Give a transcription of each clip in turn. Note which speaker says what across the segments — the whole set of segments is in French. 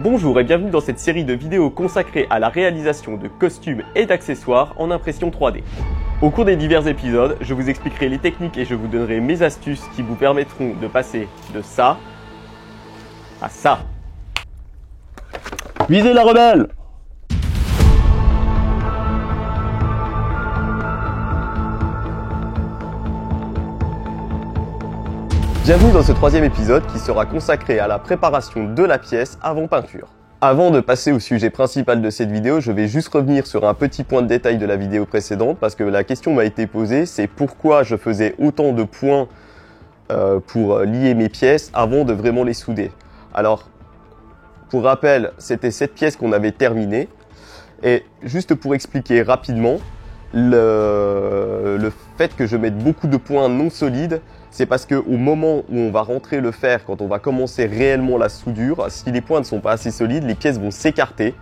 Speaker 1: Bonjour et bienvenue dans cette série de vidéos consacrée à la réalisation de costumes et d'accessoires en impression 3D. Au cours des divers épisodes, je vous expliquerai les techniques et je vous donnerai mes astuces qui vous permettront de passer de ça à ça. Visez la rebelle! Bienvenue dans ce troisième épisode qui sera consacré à la préparation de la pièce avant peinture. Avant de passer au sujet principal de cette vidéo, je vais juste revenir sur un petit point de détail de la vidéo précédente parce que la question m'a été posée, c'est pourquoi je faisais autant de points pour lier mes pièces avant de vraiment les souder. Alors, pour rappel, c'était cette pièce qu'on avait terminée et juste pour expliquer rapidement, le fait que je mette beaucoup de points non solides, c'est parce qu'au moment où on va rentrer le fer, quand on va commencer réellement la soudure, si les points ne sont pas assez solides, les pièces vont s'écarter.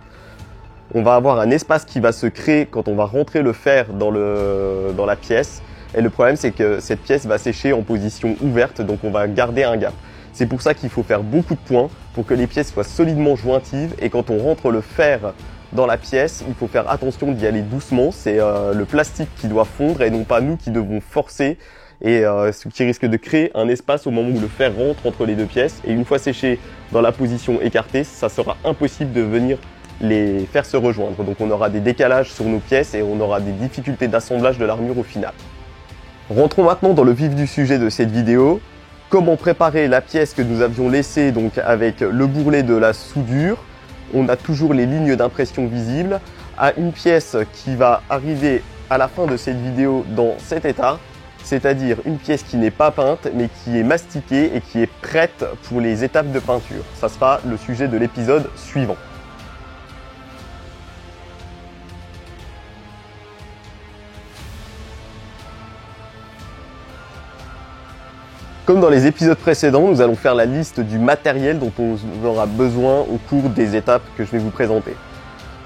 Speaker 1: On va avoir un espace qui va se créer quand on va rentrer le fer dans la pièce. Et le problème, c'est que cette pièce va sécher en position ouverte, donc on va garder un gap. C'est pour ça qu'il faut faire beaucoup de points pour que les pièces soient solidement jointives. Et quand on rentre le fer dans la pièce, il faut faire attention d'y aller doucement. C'est le plastique qui doit fondre et non pas nous qui devons forcer. Et ce qui risque de créer un espace au moment où le fer rentre entre les deux pièces. Et une fois séché dans la position écartée, ça sera impossible de venir les faire se rejoindre. Donc on aura des décalages sur nos pièces et on aura des difficultés d'assemblage de l'armure au final. Rentrons maintenant dans le vif du sujet de cette vidéo. Comment préparer la pièce que nous avions laissée donc avec le bourrelet de la soudure. On a toujours les lignes d'impression visibles à une pièce qui va arriver à la fin de cette vidéo dans cet état. C'est-à-dire une pièce qui n'est pas peinte, mais qui est mastiquée et qui est prête pour les étapes de peinture. Ça sera le sujet de l'épisode suivant. Comme dans les épisodes précédents, nous allons faire la liste du matériel dont on aura besoin au cours des étapes que je vais vous présenter.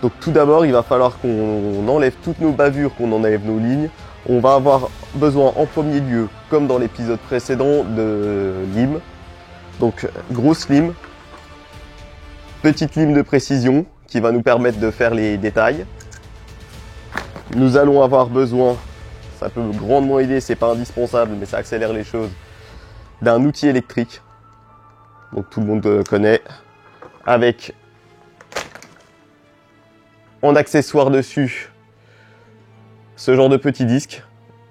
Speaker 1: Donc tout d'abord, il va falloir qu'on enlève toutes nos bavures, qu'on enlève nos lignes. On va avoir besoin en premier lieu, comme dans l'épisode précédent, de lime. Donc grosse lime, petite lime de précision qui va nous permettre de faire les détails. Nous allons avoir besoin, ça peut grandement aider, c'est pas indispensable mais ça accélère les choses, d'un outil électrique. Donc tout le monde connaît, avec en accessoire dessus ce genre de petit disque,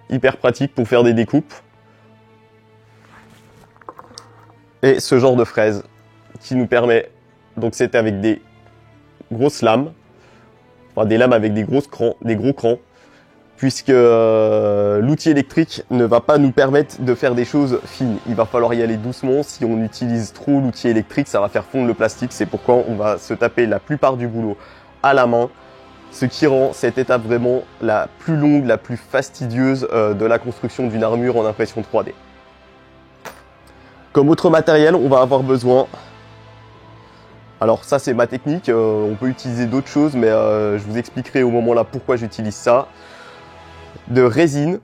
Speaker 1: hyper pratique pour faire des découpes. Et ce genre de fraise qui nous permet, donc c'est avec des grosses lames, enfin des lames avec des gros crans, puisque l'outil électrique ne va pas nous permettre de faire des choses fines. Il va falloir y aller doucement. Si on utilise trop l'outil électrique, ça va faire fondre le plastique. C'est pourquoi on va se taper la plupart du boulot à la main. Ce qui rend cette étape vraiment la plus longue, la plus fastidieuse de la construction d'une armure en impression 3D. Comme autre matériel, on va avoir besoin, alors ça c'est ma technique, on peut utiliser d'autres choses, mais je vous expliquerai au moment là pourquoi j'utilise ça. De résine,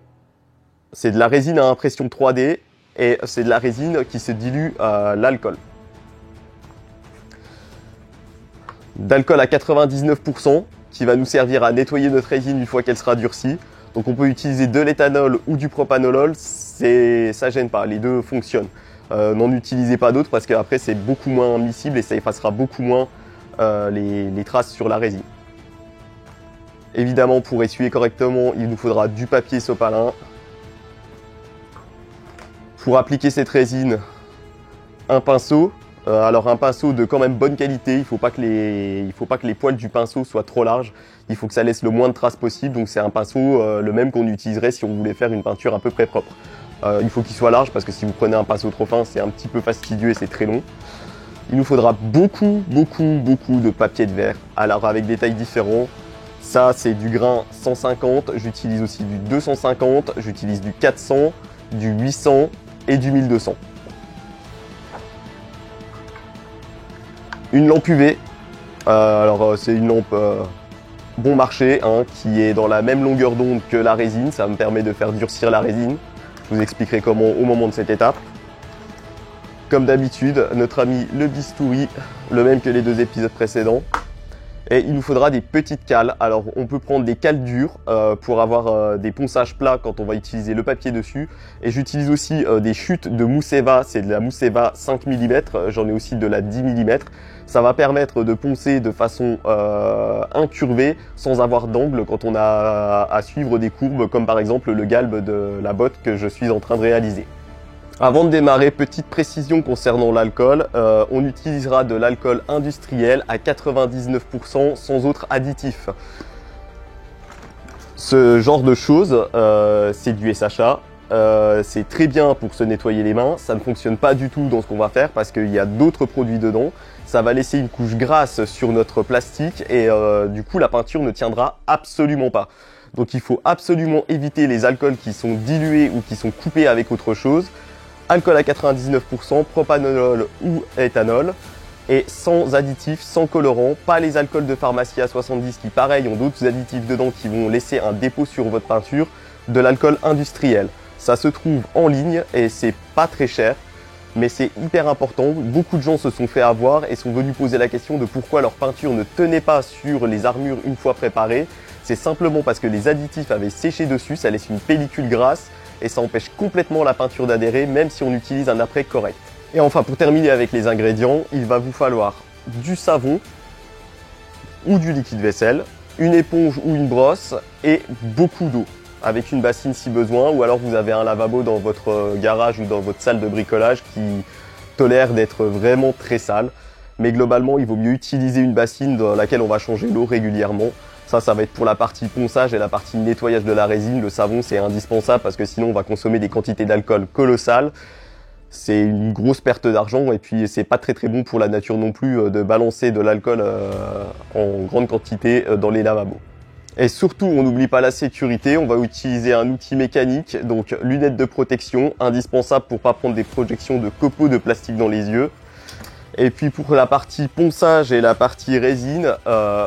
Speaker 1: c'est de la résine à impression 3D et c'est de la résine qui se dilue à l'alcool. D'alcool à 99%. Qui va nous servir à nettoyer notre résine une fois qu'elle sera durcie. Donc on peut utiliser de l'éthanol ou du propanolol, ça gêne pas, les deux fonctionnent. N'en utilisez pas d'autres parce qu'après c'est beaucoup moins miscible et ça effacera beaucoup moins les traces sur la résine. Évidemment, pour essuyer correctement, il nous faudra du papier sopalin. Pour appliquer cette résine, un pinceau. Alors un pinceau de quand même bonne qualité, il ne faut pas que les poils du pinceau soient trop larges, il faut que ça laisse le moins de traces possible, donc c'est un pinceau le même qu'on utiliserait si on voulait faire une peinture à peu près propre. Il faut qu'il soit large parce que si vous prenez un pinceau trop fin, c'est un petit peu fastidieux et c'est très long. Il nous faudra beaucoup de papier de verre, alors avec des tailles différentes. Ça c'est du grain 150, j'utilise aussi du 250, j'utilise du 400, du 800 et du 1200. Une lampe UV, alors c'est une lampe bon marché qui est dans la même longueur d'onde que la résine, ça me permet de faire durcir la résine. Je vous expliquerai comment au moment de cette étape. Comme d'habitude, notre ami le bistouri, le même que les 2 épisodes précédents. Et il nous faudra des petites cales. Alors on peut prendre des cales dures pour avoir des ponçages plats quand on va utiliser le papier dessus. Et j'utilise aussi des chutes de mousse Eva, c'est de la mousse Eva 5 mm, j'en ai aussi de la 10 mm. Ça va permettre de poncer de façon incurvée, sans avoir d'angle quand on a à suivre des courbes, comme par exemple le galbe de la botte que je suis en train de réaliser. Avant de démarrer, petite précision concernant l'alcool, on utilisera de l'alcool industriel à 99% sans autre additif. Ce genre de choses, c'est du SHA, c'est très bien pour se nettoyer les mains, ça ne fonctionne pas du tout dans ce qu'on va faire parce qu'il y a d'autres produits dedans. Ça va laisser une couche grasse sur notre plastique et du coup la peinture ne tiendra absolument pas. Donc il faut absolument éviter les alcools qui sont dilués ou qui sont coupés avec autre chose. Alcool à 99%, propanolol ou éthanol, et sans additifs, sans colorant, pas les alcools de pharmacie à 70 qui pareil ont d'autres additifs dedans qui vont laisser un dépôt sur votre peinture, de l'alcool industriel. Ça se trouve en ligne et c'est pas très cher, mais c'est hyper important. Beaucoup de gens se sont fait avoir et sont venus poser la question de pourquoi leur peinture ne tenait pas sur les armures une fois préparées. C'est simplement parce que les additifs avaient séché dessus, ça laisse une pellicule grasse, et ça empêche complètement la peinture d'adhérer même si on utilise un apprêt correct. Et enfin pour terminer avec les ingrédients, il va vous falloir du savon ou du liquide vaisselle, une éponge ou une brosse et beaucoup d'eau avec une bassine si besoin, ou alors vous avez un lavabo dans votre garage ou dans votre salle de bricolage qui tolère d'être vraiment très sale. Mais globalement il vaut mieux utiliser une bassine dans laquelle on va changer l'eau régulièrement. Ça va être pour la partie ponçage et la partie nettoyage de la résine. Le savon, c'est indispensable parce que sinon, on va consommer des quantités d'alcool colossales. C'est une grosse perte d'argent et puis c'est pas très bon pour la nature non plus de balancer de l'alcool en grande quantité dans les lavabos. Et surtout, on n'oublie pas la sécurité. On va utiliser un outil mécanique, donc lunettes de protection, indispensable pour pas prendre des projections de copeaux de plastique dans les yeux. Et puis pour la partie ponçage et la partie résine,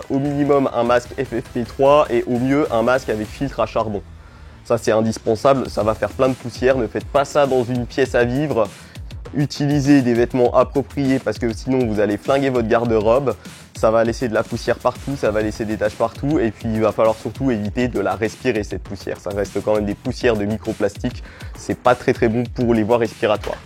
Speaker 1: au minimum un masque FFP3 et au mieux un masque avec filtre à charbon. Ça c'est indispensable, ça va faire plein de poussière, ne faites pas ça dans une pièce à vivre. Utilisez des vêtements appropriés parce que sinon vous allez flinguer votre garde-robe. Ça va laisser de la poussière partout, ça va laisser des taches partout et puis il va falloir surtout éviter de la respirer cette poussière. Ça reste quand même des poussières de microplastiques, c'est pas très bon pour les voies respiratoires.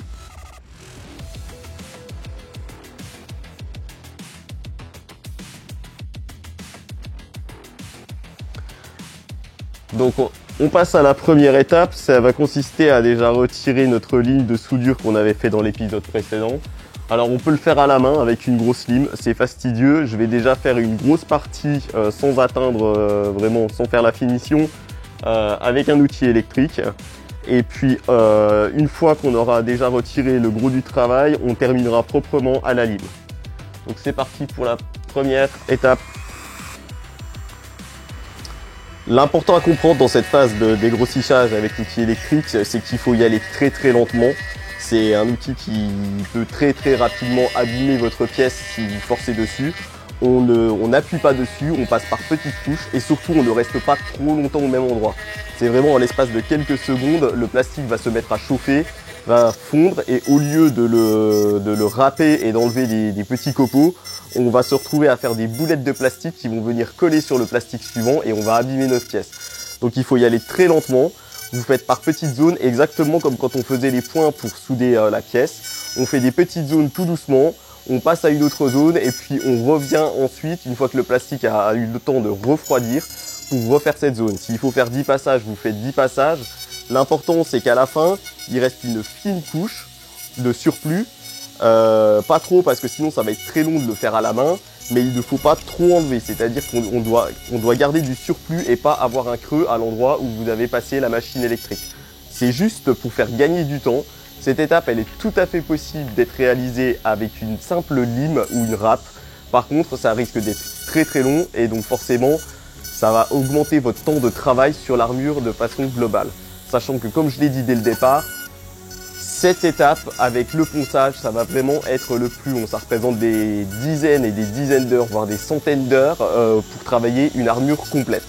Speaker 1: Donc on passe à la première étape, ça va consister à déjà retirer notre ligne de soudure qu'on avait fait dans l'épisode précédent. Alors on peut le faire à la main avec une grosse lime, c'est fastidieux. Je vais déjà faire une grosse partie sans atteindre vraiment, sans faire la finition, avec un outil électrique. Et puis une fois qu'on aura déjà retiré le gros du travail, on terminera proprement à la lime. Donc c'est parti pour la première étape. L'important à comprendre dans cette phase de dégrossissage avec l'outil électrique, c'est qu'il faut y aller très lentement. C'est un outil qui peut très rapidement abîmer votre pièce si vous forcez dessus. On n'appuie pas dessus, on passe par petites touches et surtout on ne reste pas trop longtemps au même endroit. C'est vraiment en l'espace de quelques secondes, le plastique va se mettre à chauffer, va fondre et au lieu de le râper et d'enlever des petits copeaux, on va se retrouver à faire des boulettes de plastique qui vont venir coller sur le plastique suivant et on va abîmer notre pièce. Donc il faut y aller très lentement, vous faites par petites zones, exactement comme quand on faisait les points pour souder la pièce. On fait des petites zones tout doucement, on passe à une autre zone et puis on revient ensuite, une fois que le plastique a eu le temps de refroidir, pour refaire cette zone. S'il faut faire 10 passages, vous faites 10 passages. L'important c'est qu'à la fin, il reste une fine couche de surplus. Pas trop parce que sinon ça va être très long de le faire à la main, mais il ne faut pas trop enlever, c'est-à-dire qu'on doit garder du surplus et pas avoir un creux à l'endroit où vous avez passé la machine électrique. C'est juste pour faire gagner du temps. Cette étape elle est tout à fait possible d'être réalisée avec une simple lime ou une râpe. Par contre ça risque d'être très long et donc forcément ça va augmenter votre temps de travail sur l'armure de façon globale. Sachant que comme je l'ai dit dès le départ, cette étape avec le ponçage, ça va vraiment être le plus long. Ça représente des dizaines et des dizaines d'heures, voire des centaines d'heures pour travailler une armure complète.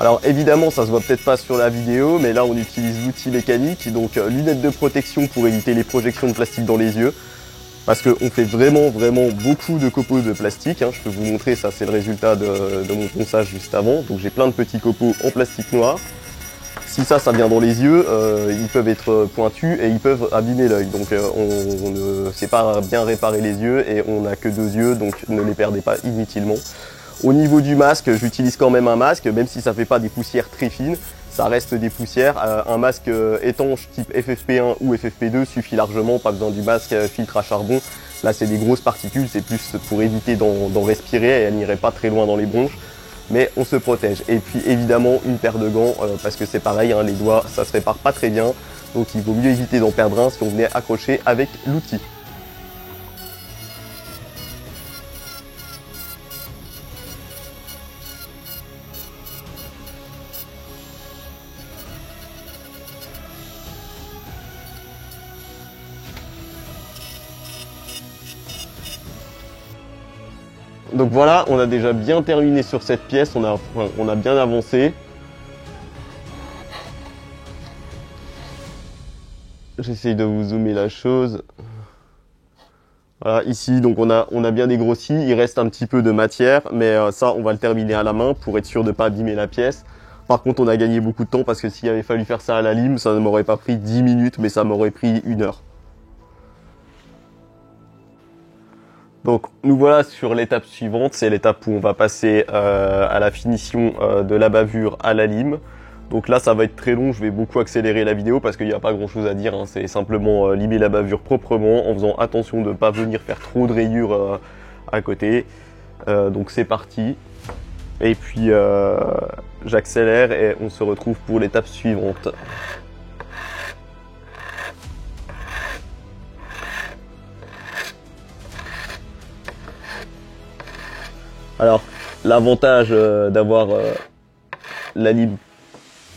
Speaker 1: Alors évidemment, ça se voit peut-être pas sur la vidéo, mais là on utilise l'outil mécanique, donc lunettes de protection pour éviter les projections de plastique dans les yeux. Parce qu'on fait vraiment beaucoup de copeaux de plastique, hein. Je peux vous montrer, ça c'est le résultat de mon ponçage juste avant. Donc j'ai plein de petits copeaux en plastique noir. Si ça vient dans les yeux, ils peuvent être pointus et ils peuvent abîmer l'œil. Donc on ne sait pas bien réparer les yeux et on n'a que 2 yeux, donc ne les perdez pas inutilement. Au niveau du masque, j'utilise quand même un masque, même si ça ne fait pas des poussières très fines, ça reste des poussières. Un masque étanche type FFP1 ou FFP2 suffit largement, pas besoin du masque filtre à charbon. Là c'est des grosses particules, c'est plus pour éviter d'en respirer et elle n'irait pas très loin dans les bronches. Mais on se protège. Et puis évidemment une paire de gants, parce que c'est pareil, hein, les doigts ça se répare pas très bien. Donc il vaut mieux éviter d'en perdre un si on venait accrocher avec l'outil. Donc voilà, on a déjà bien terminé sur cette pièce, on a bien avancé. J'essaye de vous zoomer la chose. Voilà, ici, donc on a bien dégrossi, il reste un petit peu de matière, mais ça, on va le terminer à la main pour être sûr de ne pas abîmer la pièce. Par contre, on a gagné beaucoup de temps parce que s'il avait fallu faire ça à la lime, ça ne m'aurait pas pris 10 minutes, mais ça m'aurait pris 1 heure. Donc nous voilà sur l'étape suivante, c'est l'étape où on va passer à la finition de la bavure à la lime. Donc là ça va être très long, je vais beaucoup accélérer la vidéo parce qu'il n'y a pas grand chose à dire, hein. C'est simplement limer la bavure proprement en faisant attention de ne pas venir faire trop de rayures à côté. Donc c'est parti. Et puis j'accélère et on se retrouve pour l'étape suivante. Alors, l'avantage d'avoir la lime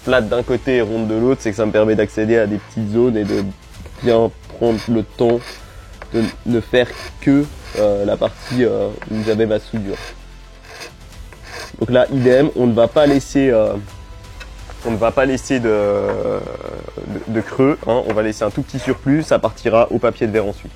Speaker 1: plate d'un côté et ronde de l'autre, c'est que ça me permet d'accéder à des petites zones et de bien prendre le temps de ne faire que la partie où j'avais ma soudure. Donc là, idem, on ne va pas laisser, de creux, hein. On va laisser un tout petit surplus, ça partira au papier de verre ensuite.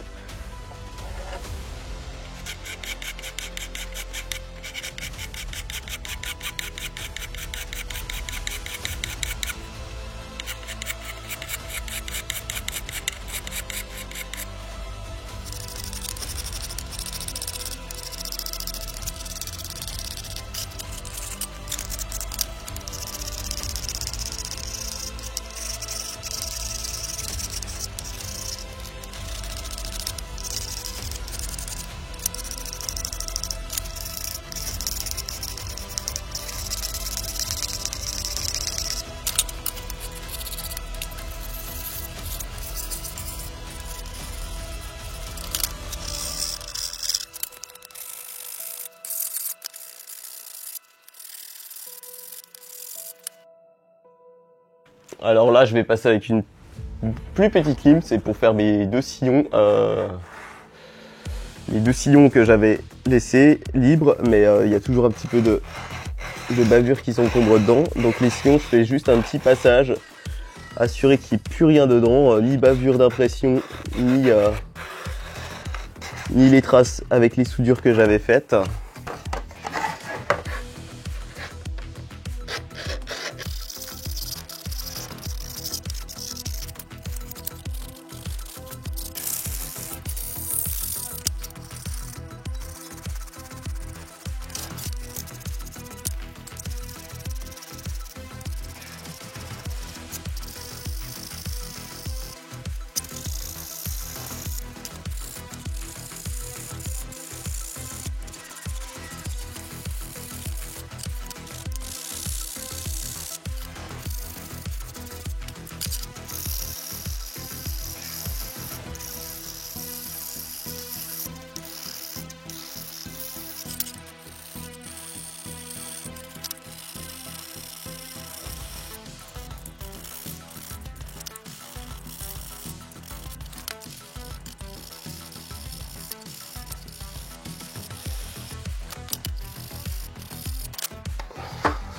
Speaker 1: Alors là, je vais passer avec une plus petite lime, c'est pour faire mes 2 sillons. Les 2 sillons que j'avais laissés libres, mais il y a toujours un petit peu de bavure qui s'encombre dedans. Donc les sillons, je fais juste un petit passage, assurer qu'il n'y ait plus rien dedans, ni bavure d'impression, ni les traces avec les soudures que j'avais faites.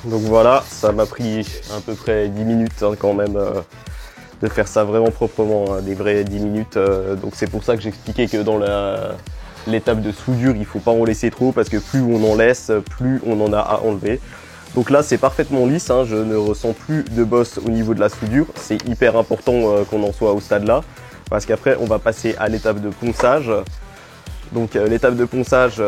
Speaker 1: Donc voilà, ça m'a pris à peu près 10 minutes hein, quand même de faire ça vraiment proprement, hein, des vrais 10 minutes. Donc c'est pour ça que j'expliquais que dans l'étape de soudure, il ne faut pas en laisser trop parce que plus on en laisse, plus on en a à enlever. Donc là, c'est parfaitement lisse, hein, je ne ressens plus de bosse au niveau de la soudure. C'est hyper important qu'on en soit au stade là parce qu'après, on va passer à l'étape de ponçage. Donc l'étape de ponçage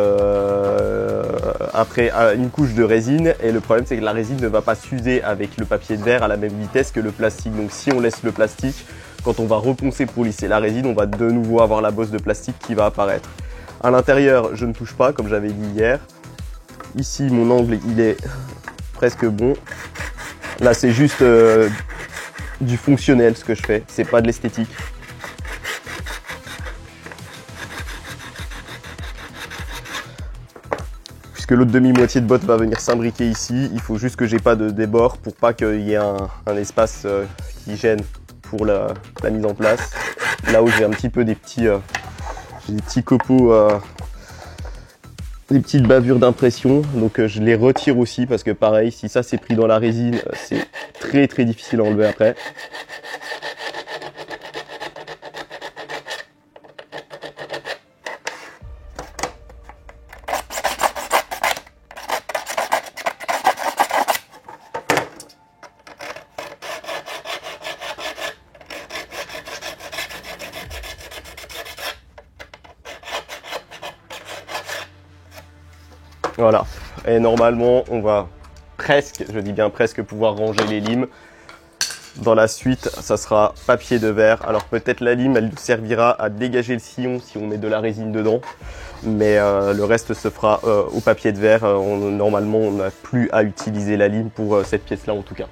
Speaker 1: après une couche de résine et le problème c'est que la résine ne va pas s'user avec le papier de verre à la même vitesse que le plastique. Donc si on laisse le plastique, quand on va reponcer pour lisser la résine, on va de nouveau avoir la bosse de plastique qui va apparaître. À l'intérieur, je ne touche pas comme j'avais dit hier. Ici, mon angle il est presque bon. Là, c'est juste du fonctionnel ce que je fais, c'est pas de l'esthétique. Puisque l'autre demi-moitié de botte va venir s'imbriquer ici, il faut juste que j'ai pas de débord pour pas qu'il y ait un espace qui gêne pour la mise en place. Là où j'ai un petit peu des petits copeaux, des petites bavures d'impression, donc je les retire aussi parce que pareil, si ça c'est pris dans la résine, c'est très très difficile à enlever après. Voilà, et normalement on va presque, je dis bien presque, pouvoir ranger les limes. Dans la suite, ça sera papier de verre. Alors peut-être la lime, elle nous servira à dégager le sillon si on met de la résine dedans. Mais le reste se fera au papier de verre. Normalement, on n'a plus à utiliser la lime pour cette pièce-là en tout cas.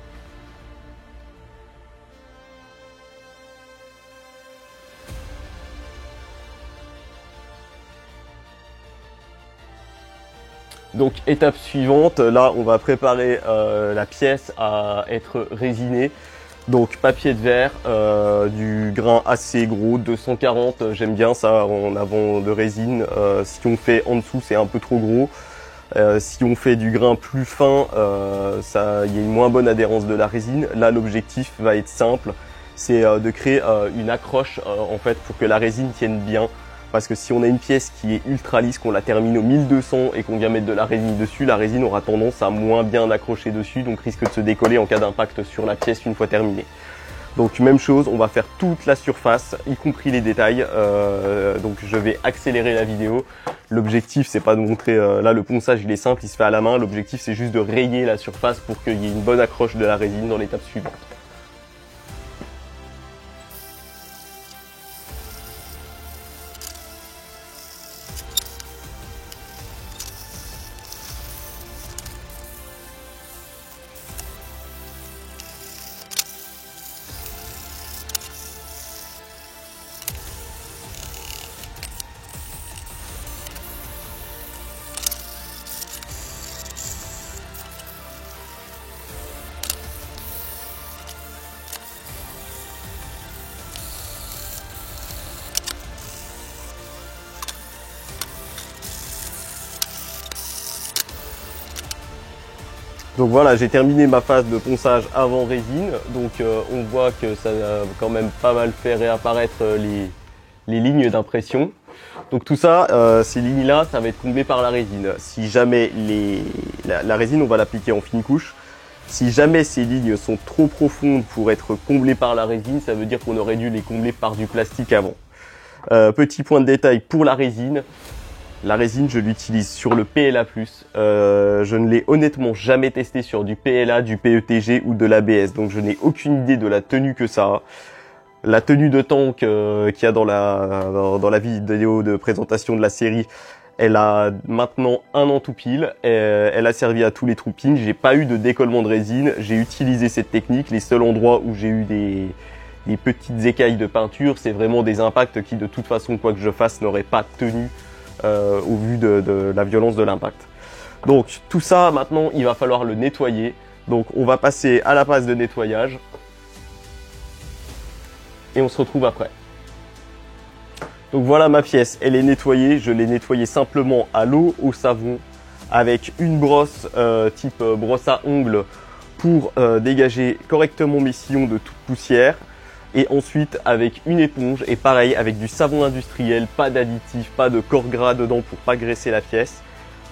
Speaker 1: Donc étape suivante, là on va préparer la pièce à être résinée. Donc papier de verre, du grain assez gros, 240, j'aime bien ça en avant de résine. Si on fait en dessous c'est un peu trop gros. Si on fait du grain plus fin, il y a une moins bonne adhérence de la résine. Là l'objectif va être simple, c'est de créer une accroche en fait pour que la résine tienne bien. Parce que si on a une pièce qui est ultra lisse, qu'on la termine au 1200 et qu'on vient mettre de la résine dessus, la résine aura tendance à moins bien accrocher dessus, donc risque de se décoller en cas d'impact sur la pièce une fois terminée. Donc même chose, on va faire toute la surface, y compris les détails. Donc je vais accélérer la vidéo. L'objectif c'est pas de montrer, là le ponçage il est simple, il se fait à la main. L'objectif c'est juste de rayer la surface pour qu'il y ait une bonne accroche de la résine dans l'étape suivante. Donc voilà, j'ai terminé ma phase de ponçage avant résine. Donc on voit que ça a quand même pas mal fait réapparaître les lignes d'impression. Donc tout ça, ces lignes-là, ça va être comblé par la résine. Si jamais la résine, on va l'appliquer en fine couche. Si jamais ces lignes sont trop profondes pour être comblées par la résine, ça veut dire qu'on aurait dû les combler par du plastique avant. Petit point de détail pour la résine. La résine, je l'utilise sur le PLA+. Je ne l'ai honnêtement jamais testé sur du PLA, du PETG ou de l'ABS. Donc je n'ai aucune idée de la tenue que ça a. La tenue de tank qu'il y a dans la vidéo de présentation de la série, elle a maintenant 1 an tout pile. Elle a servi à tous les troupings. J'ai pas eu de décollement de résine. J'ai utilisé cette technique. Les seuls endroits où j'ai eu des petites écailles de peinture, c'est vraiment des impacts qui de toute façon, quoi que je fasse, n'auraient pas tenu. Au vu de la violence de l'impact. Donc tout ça maintenant il va falloir le nettoyer. Donc on va passer à la phase de nettoyage et on se retrouve après. Donc voilà ma pièce, elle est nettoyée, je l'ai nettoyée simplement à l'eau, au savon avec une brosse type brosse à ongles pour dégager correctement mes sillons de toute poussière. Et ensuite avec une éponge et pareil avec du savon industriel, pas d'additif, pas de corps gras dedans pour pas graisser la pièce.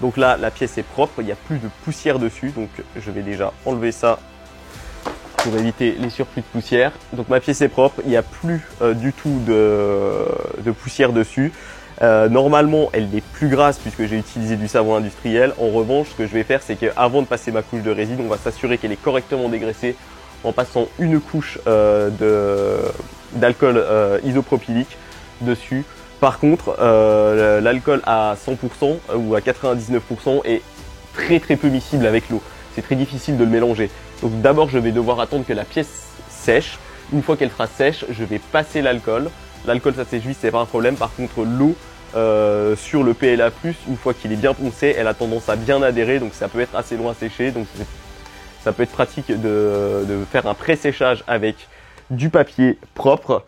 Speaker 1: Donc là la pièce est propre, il n'y a plus de poussière dessus, donc je vais déjà enlever ça pour éviter les surplus de poussière. Donc ma pièce est propre, il n'y a plus du tout de poussière dessus. Normalement elle n'est plus grasse puisque j'ai utilisé du savon industriel. En revanche ce que je vais faire c'est qu'avant de passer ma couche de résine, on va s'assurer qu'elle est correctement dégraissée en passant une couche d'alcool isopropylique dessus. Par contre, l'alcool à 100% ou à 99% est très peu miscible avec l'eau. C'est très difficile de le mélanger. Donc d'abord, je vais devoir attendre que la pièce sèche. Une fois qu'elle sera sèche, je vais passer l'alcool. L'alcool, ça sèche vite, c'est pas un problème. Par contre, l'eau sur le PLA+, une fois qu'il est bien poncé, elle a tendance à bien adhérer. Donc ça peut être assez long à sécher. Donc ça peut être pratique de faire un pré-séchage avec du papier propre.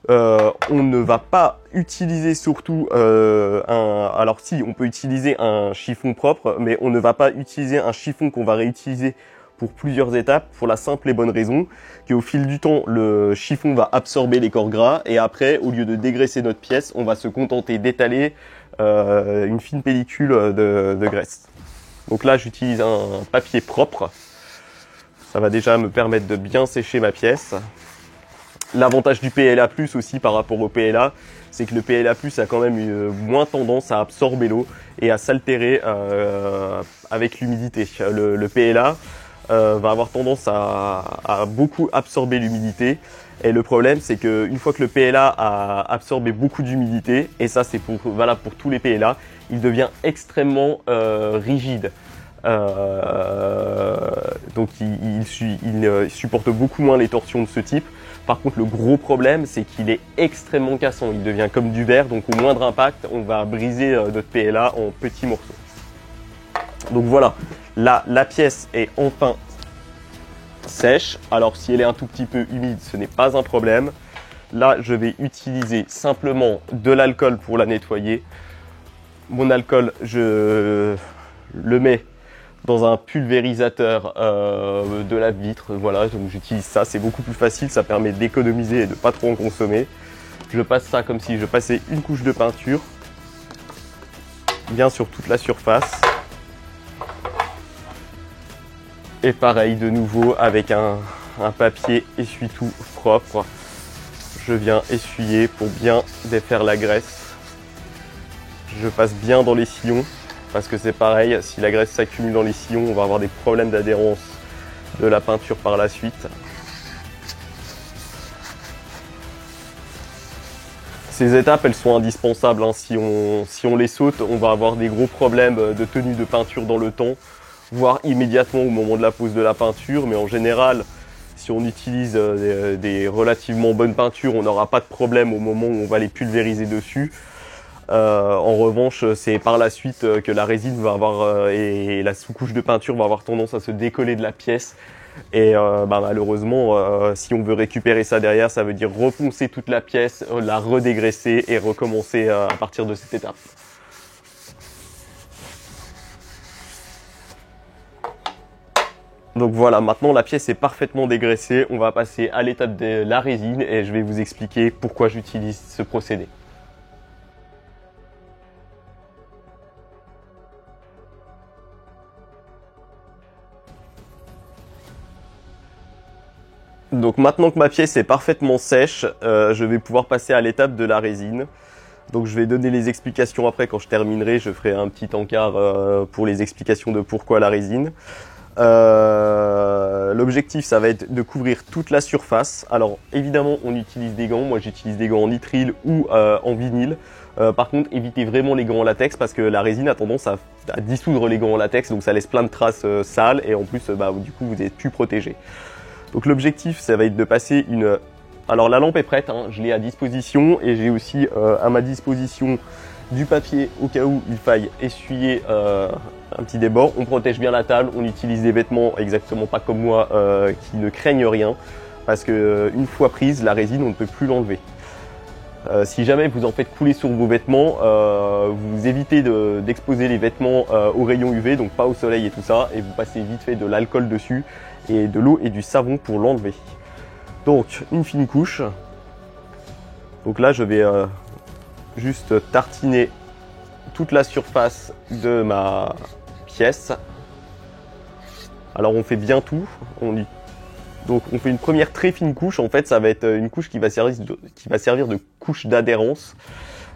Speaker 1: On ne va pas utiliser surtout alors si on peut utiliser un chiffon propre, mais on ne va pas utiliser un chiffon qu'on va réutiliser pour plusieurs étapes, pour la simple et bonne raison qu'au fil du temps le chiffon va absorber les corps gras et après au lieu de dégraisser notre pièce, on va se contenter d'étaler une fine pellicule de graisse. Donc là j'utilise un papier propre. Ça va déjà me permettre de bien sécher ma pièce. L'avantage du PLA+ aussi par rapport au PLA, c'est que le PLA+ a quand même moins tendance à absorber l'eau et à s'altérer avec l'humidité. Le PLA va avoir tendance à beaucoup absorber l'humidité. Et le problème, c'est qu'une fois que le PLA a absorbé beaucoup d'humidité, et ça c'est valable pour tous les PLA, il devient extrêmement rigide. Donc il supporte beaucoup moins les torsions de ce type. Par contre le gros problème c'est qu'il est extrêmement cassant, il devient comme du verre, donc au moindre impact on va briser notre PLA en petits morceaux. Donc voilà, là la pièce est enfin sèche. Alors si elle est un tout petit peu humide ce n'est pas un problème. Là je vais utiliser simplement de l'alcool pour la nettoyer. Mon alcool je le mets dans un pulvérisateur de la vitre, voilà, donc j'utilise ça, c'est beaucoup plus facile, ça permet d'économiser et de pas trop en consommer. Je passe ça comme si je passais une couche de peinture, bien sur toute la surface. Et pareil de nouveau avec un papier essuie-tout propre, je viens essuyer pour bien défaire la graisse. Je passe bien dans les sillons. Parce que c'est pareil, si la graisse s'accumule dans les sillons, on va avoir des problèmes d'adhérence de la peinture par la suite. Ces étapes, elles sont indispensables, hein. Si on les saute, on va avoir des gros problèmes de tenue de peinture dans le temps, voire immédiatement au moment de la pose de la peinture. Mais en général, si on utilise des relativement bonnes peintures, on n'aura pas de problème au moment où on va les pulvériser dessus. En revanche, c'est par la suite que la résine va avoir et la sous-couche de peinture va avoir tendance à se décoller de la pièce. Et malheureusement, si on veut récupérer ça derrière, ça veut dire reponcer toute la pièce, la redégraisser et recommencer à partir de cette étape. Donc voilà, maintenant la pièce est parfaitement dégraissée. On va passer à l'étape de la résine et je vais vous expliquer pourquoi j'utilise ce procédé. Donc maintenant que ma pièce est parfaitement sèche, je vais pouvoir passer à l'étape de la résine. Donc je vais donner les explications après quand je terminerai, je ferai un petit encart pour les explications de pourquoi la résine. L'objectif ça va être de couvrir toute la surface. Alors évidemment on utilise des gants, moi j'utilise des gants en nitrile ou en vinyle. Par contre évitez vraiment les gants en latex parce que la résine a tendance à dissoudre les gants en latex, donc ça laisse plein de traces sales et en plus du coup vous êtes plus protégé. Donc l'objectif ça va être de passer une... Alors la lampe est prête, hein, je l'ai à disposition et j'ai aussi à ma disposition du papier au cas où il faille essuyer un petit débord. On protège bien la table, on utilise des vêtements exactement pas comme moi qui ne craignent rien parce que une fois prise la résine on ne peut plus l'enlever. Si jamais vous en faites couler sur vos vêtements, vous évitez d'exposer les vêtements aux rayons UV, donc pas au soleil et tout ça, et vous passez vite fait de l'alcool dessus et de l'eau et du savon pour l'enlever. Donc une fine couche. Donc là je vais juste tartiner toute la surface de ma pièce. Alors on fait bien tout. Donc on fait une première très fine couche. En fait ça va être une couche qui va servir de couche d'adhérence.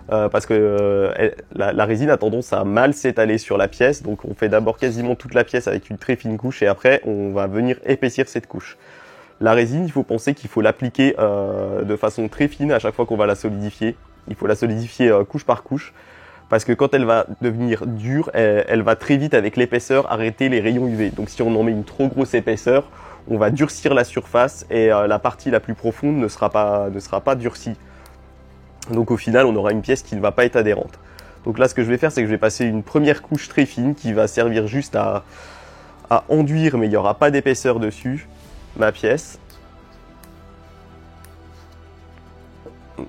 Speaker 1: Parce que la résine a tendance à mal s'étaler sur la pièce. Donc on fait d'abord quasiment toute la pièce avec une très fine couche et après on va venir épaissir cette couche. La résine, il faut penser qu'il faut l'appliquer de façon très fine à chaque fois qu'on va la solidifier. Il faut la solidifier couche par couche. Parce que quand elle va devenir dure, elle va très vite avec l'épaisseur arrêter les rayons UV. Donc si on en met une trop grosse épaisseur, on va durcir la surface et la partie la plus profonde ne sera pas durcie. Donc au final, on aura une pièce qui ne va pas être adhérente. Donc là, ce que je vais faire, c'est que je vais passer une première couche très fine qui va servir juste à enduire, mais il n'y aura pas d'épaisseur dessus, ma pièce.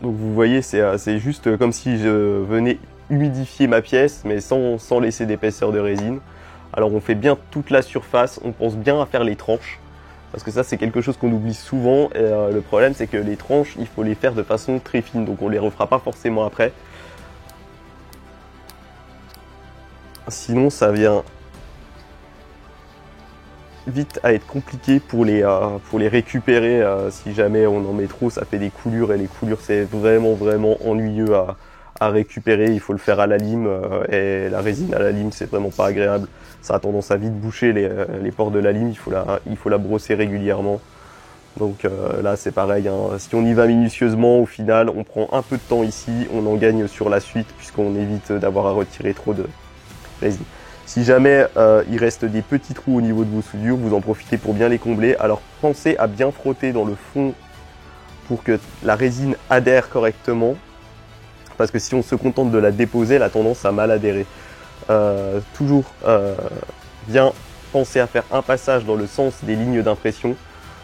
Speaker 1: Donc vous voyez, c'est juste comme si je venais humidifier ma pièce, mais sans laisser d'épaisseur de résine. Alors on fait bien toute la surface, on pense bien à faire les tranches. Parce que ça, c'est quelque chose qu'on oublie souvent. Et le problème, c'est que les tranches, il faut les faire de façon très fine. Donc, on ne les refera pas forcément après. Sinon, ça vient vite à être compliqué pour les récupérer. Si jamais on en met trop, ça fait des coulures. Et les coulures, c'est vraiment, vraiment ennuyeux à récupérer. Il faut le faire à la lime. Et la résine à la lime, c'est vraiment pas agréable. Ça a tendance à vite boucher les pores de la lime, il faut la brosser régulièrement. Donc là c'est pareil, hein. Si on y va minutieusement, au final on prend un peu de temps ici, on en gagne sur la suite puisqu'on évite d'avoir à retirer trop de résine. Si jamais il reste des petits trous au niveau de vos soudures, vous en profitez pour bien les combler. Alors pensez à bien frotter dans le fond pour que la résine adhère correctement. Parce que si on se contente de la déposer, elle a tendance à mal adhérer. Toujours bien penser à faire un passage dans le sens des lignes d'impression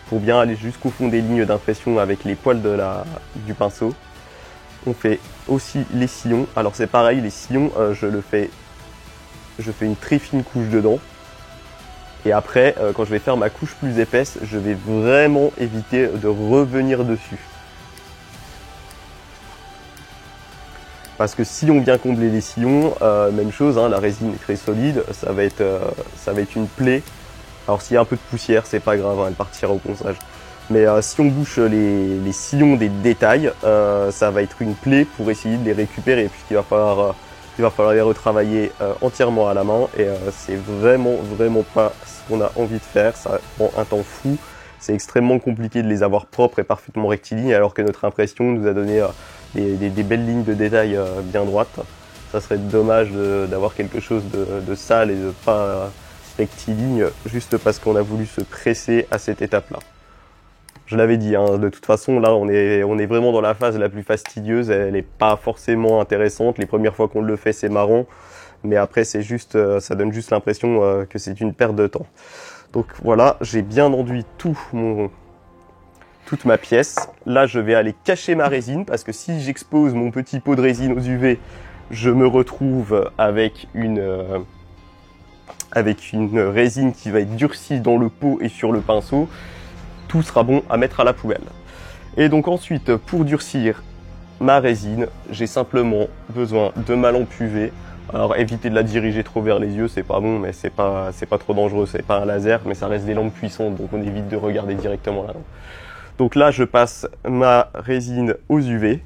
Speaker 1: pour bien aller jusqu'au fond des lignes d'impression avec les poils du pinceau. On fait aussi les sillons. Alors c'est pareil, les sillons, je fais une très fine couche dedans. Et après, quand je vais faire ma couche plus épaisse, je vais vraiment éviter de revenir dessus. Parce que si on vient combler les sillons, même chose, hein, la résine est très solide, ça va être une plaie. Alors s'il y a un peu de poussière, c'est pas grave, hein, elle partira au ponçage. Mais si on bouche les sillons des détails, ça va être une plaie pour essayer de les récupérer, puisqu'il va falloir les retravailler entièrement à la main. Et c'est vraiment pas ce qu'on a envie de faire, ça prend un temps fou. C'est extrêmement compliqué de les avoir propres et parfaitement rectilignes, alors que notre impression nous a donné des belles lignes de détail bien droites. Ça serait dommage d'avoir quelque chose de sale et de pas rectiligne, juste parce qu'on a voulu se presser à cette étape-là. Je l'avais dit, hein, de toute façon, là, on est vraiment dans la phase la plus fastidieuse. Elle n'est pas forcément intéressante. Les premières fois qu'on le fait, c'est marrant. Mais après, c'est juste, ça donne juste l'impression que c'est une perte de temps. Donc voilà, j'ai bien enduit toute ma pièce. Là, je vais aller cacher ma résine parce que si j'expose mon petit pot de résine aux UV, je me retrouve avec une résine qui va être durcie dans le pot et sur le pinceau. Tout sera bon à mettre à la poubelle. Et donc ensuite, pour durcir ma résine, j'ai simplement besoin de ma lampe UV. Alors évitez de la diriger trop vers les yeux, c'est pas bon, mais c'est pas trop dangereux, c'est pas un laser, mais ça reste des lampes puissantes, donc on évite de regarder directement la lampe. Donc là, je passe ma résine aux UV.